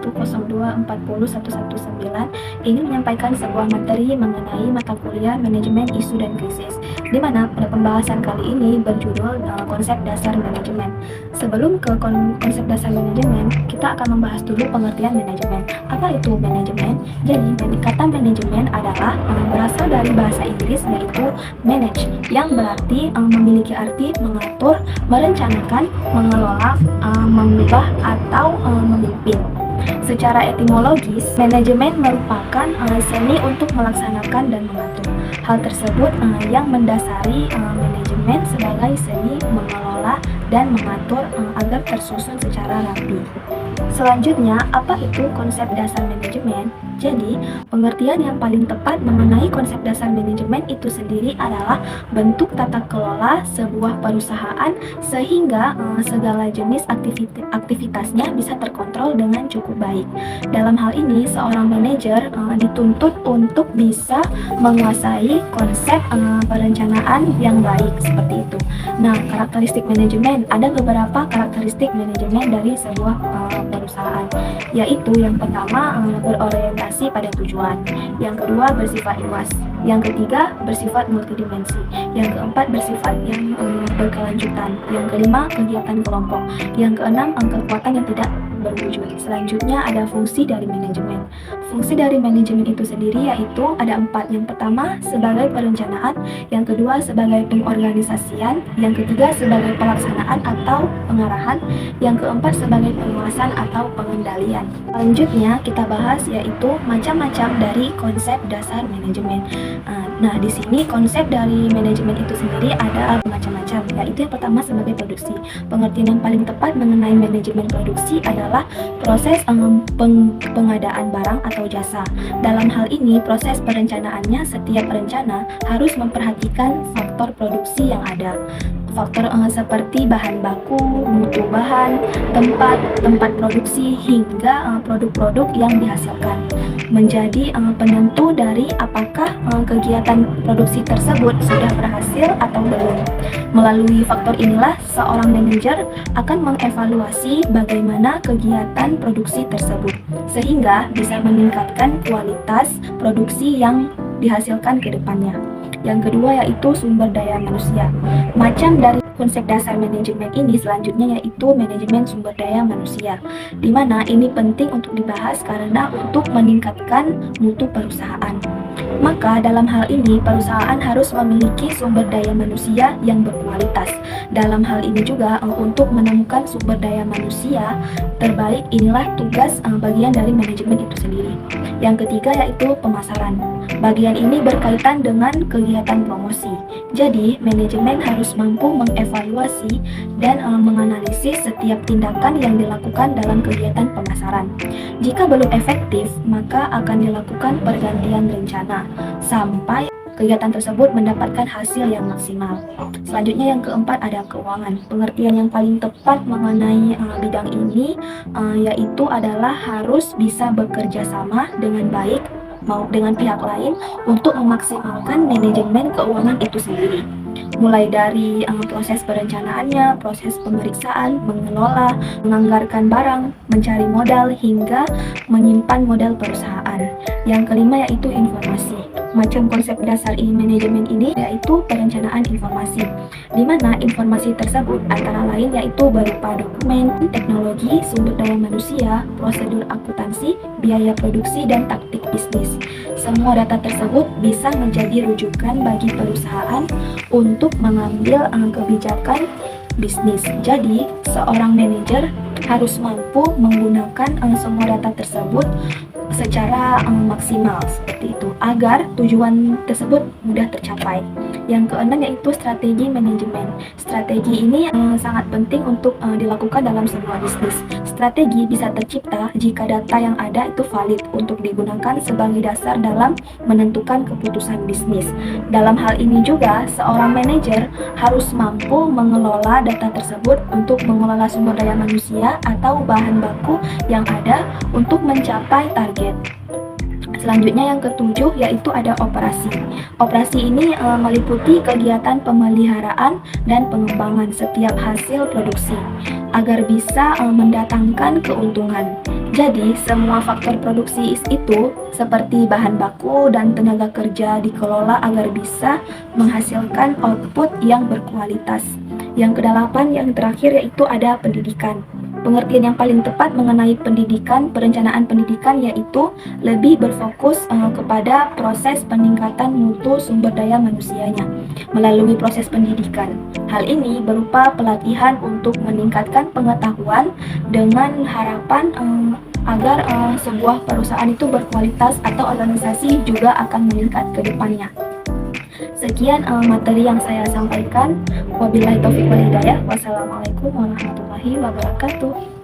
102401119 ingin menyampaikan sebuah materi mengenai mata kuliah manajemen isu dan krisis, di mana pada pembahasan kali ini berjudul konsep dasar manajemen. Sebelum ke konsep dasar manajemen, kita akan membahas dulu pengertian manajemen. Apa itu manajemen? Jadi, kata manajemen adalah berasal dari bahasa Inggris yaitu manage, yang berarti memiliki arti mengatur, merencanakan, mengelola, mengubah atau memimpin. Secara etimologis, manajemen merupakan seni untuk melaksanakan dan mengatur. Hal tersebut yang mendasari manajemen sebagai seni mengelola dan mengatur agar tersusun secara rapi. Selanjutnya, apa itu konsep dasar manajemen? Jadi, pengertian yang paling tepat mengenai konsep dasar manajemen itu sendiri adalah bentuk tata kelola sebuah perusahaan sehingga segala jenis aktivitasnya bisa terkontrol dengan cukup baik. Dalam hal ini, seorang manajer dituntut untuk bisa menguasai konsep perencanaan yang baik seperti itu. Nah, karakteristik manajemen, ada beberapa karakteristik manajemen dari sebuah perusahaan, yaitu yang pertama berorientasi pada tujuan, yang kedua bersifat luas, yang ketiga bersifat multidimensi, yang keempat bersifat yang berkelanjutan, yang kelima kegiatan kelompok, yang keenam kekuatan yang tidak berwujud. Selanjutnya ada fungsi dari manajemen. Fungsi dari manajemen itu sendiri yaitu ada 4. Yang pertama sebagai perencanaan, yang kedua sebagai pengorganisasian, yang ketiga sebagai pelaksanaan atau pengarahan, yang keempat sebagai pengawasan atau pengendalian. Selanjutnya kita bahas yaitu macam-macam dari konsep dasar manajemen. Nah, di sini konsep dari manajemen itu sendiri ada macam-macam, yaitu yang pertama sebagai produksi. Pengertian yang paling tepat mengenai manajemen produksi adalah proses pengadaan barang atau jasa. Dalam hal ini, proses perencanaannya, setiap perencana harus memperhatikan faktor produksi yang ada. Faktor seperti bahan baku, mutu bahan, tempat produksi, hingga produk-produk yang dihasilkan. Menjadi penentu dari apakah kegiatan produksi tersebut sudah berhasil atau belum. Melalui faktor inilah seorang manajer akan mengevaluasi bagaimana kegiatan produksi tersebut, sehingga bisa meningkatkan kualitas produksi yang dihasilkan ke depannya. Yang kedua yaitu sumber daya manusia. Macam dari konsep dasar manajemen ini selanjutnya yaitu manajemen sumber daya manusia, di mana ini penting untuk dibahas karena untuk meningkatkan mutu perusahaan. Maka dalam hal ini perusahaan harus memiliki sumber daya manusia yang berkualitas. Dalam hal ini juga untuk menemukan sumber daya manusia terbaik, inilah tugas bagian dari manajemen itu sendiri. Yang ketiga yaitu pemasaran. Bagian ini berkaitan dengan kegiatan promosi. Jadi, manajemen harus mampu mengevaluasi dan menganalisis setiap tindakan yang dilakukan dalam kegiatan pemasaran. Jika belum efektif, maka akan dilakukan pergantian rencana sampai kegiatan tersebut mendapatkan hasil yang maksimal. Selanjutnya yang keempat ada keuangan. Pengertian yang paling tepat mengenai bidang ini yaitu adalah harus bisa bekerja sama dengan baik dengan pihak lain untuk memaksimalkan manajemen keuangan itu sendiri. Mulai dari proses perencanaannya, proses pemeriksaan, mengelola, menganggarkan barang, mencari modal, hingga menyimpan modal perusahaan. Yang kelima yaitu informasi. Macam konsep dasar manajemen ini yaitu perencanaan informasi, di mana informasi tersebut antara lain yaitu berupa dokumen, teknologi, sumber daya manusia, prosedur akuntansi, biaya produksi, dan taktik bisnis. Semua data tersebut bisa menjadi rujukan bagi perusahaan untuk mengambil kebijakan bisnis. Jadi, seorang manajer harus mampu menggunakan semua data tersebut secara maksimal seperti itu agar tujuan tersebut mudah tercapai. Yang keenam yaitu strategi manajemen. Strategi ini sangat penting untuk dilakukan dalam sebuah bisnis. Strategi bisa tercipta jika data yang ada itu valid untuk digunakan sebagai dasar dalam menentukan keputusan bisnis. Dalam hal ini juga seorang manajer harus mampu mengelola data tersebut untuk mengelola sumber daya manusia atau bahan baku yang ada untuk mencapai target. Selanjutnya yang ketujuh yaitu ada operasi. Operasi ini meliputi kegiatan pemeliharaan dan pengembangan setiap hasil produksi agar bisa mendatangkan keuntungan. Jadi semua faktor produksi itu seperti bahan baku dan tenaga kerja dikelola agar bisa menghasilkan output yang berkualitas. Yang kedelapan yang terakhir yaitu ada pendidikan. Pengertian yang paling tepat mengenai pendidikan, perencanaan pendidikan yaitu lebih berfokus kepada proses peningkatan mutu sumber daya manusianya melalui proses pendidikan. Hal ini berupa pelatihan untuk meningkatkan pengetahuan dengan harapan agar sebuah perusahaan itu berkualitas atau organisasi juga akan meningkat ke depannya. Sekian materi yang saya sampaikan. Wabillahi taufiq wal hidayah. Wassalamualaikum warahmatullahi wabarakatuh.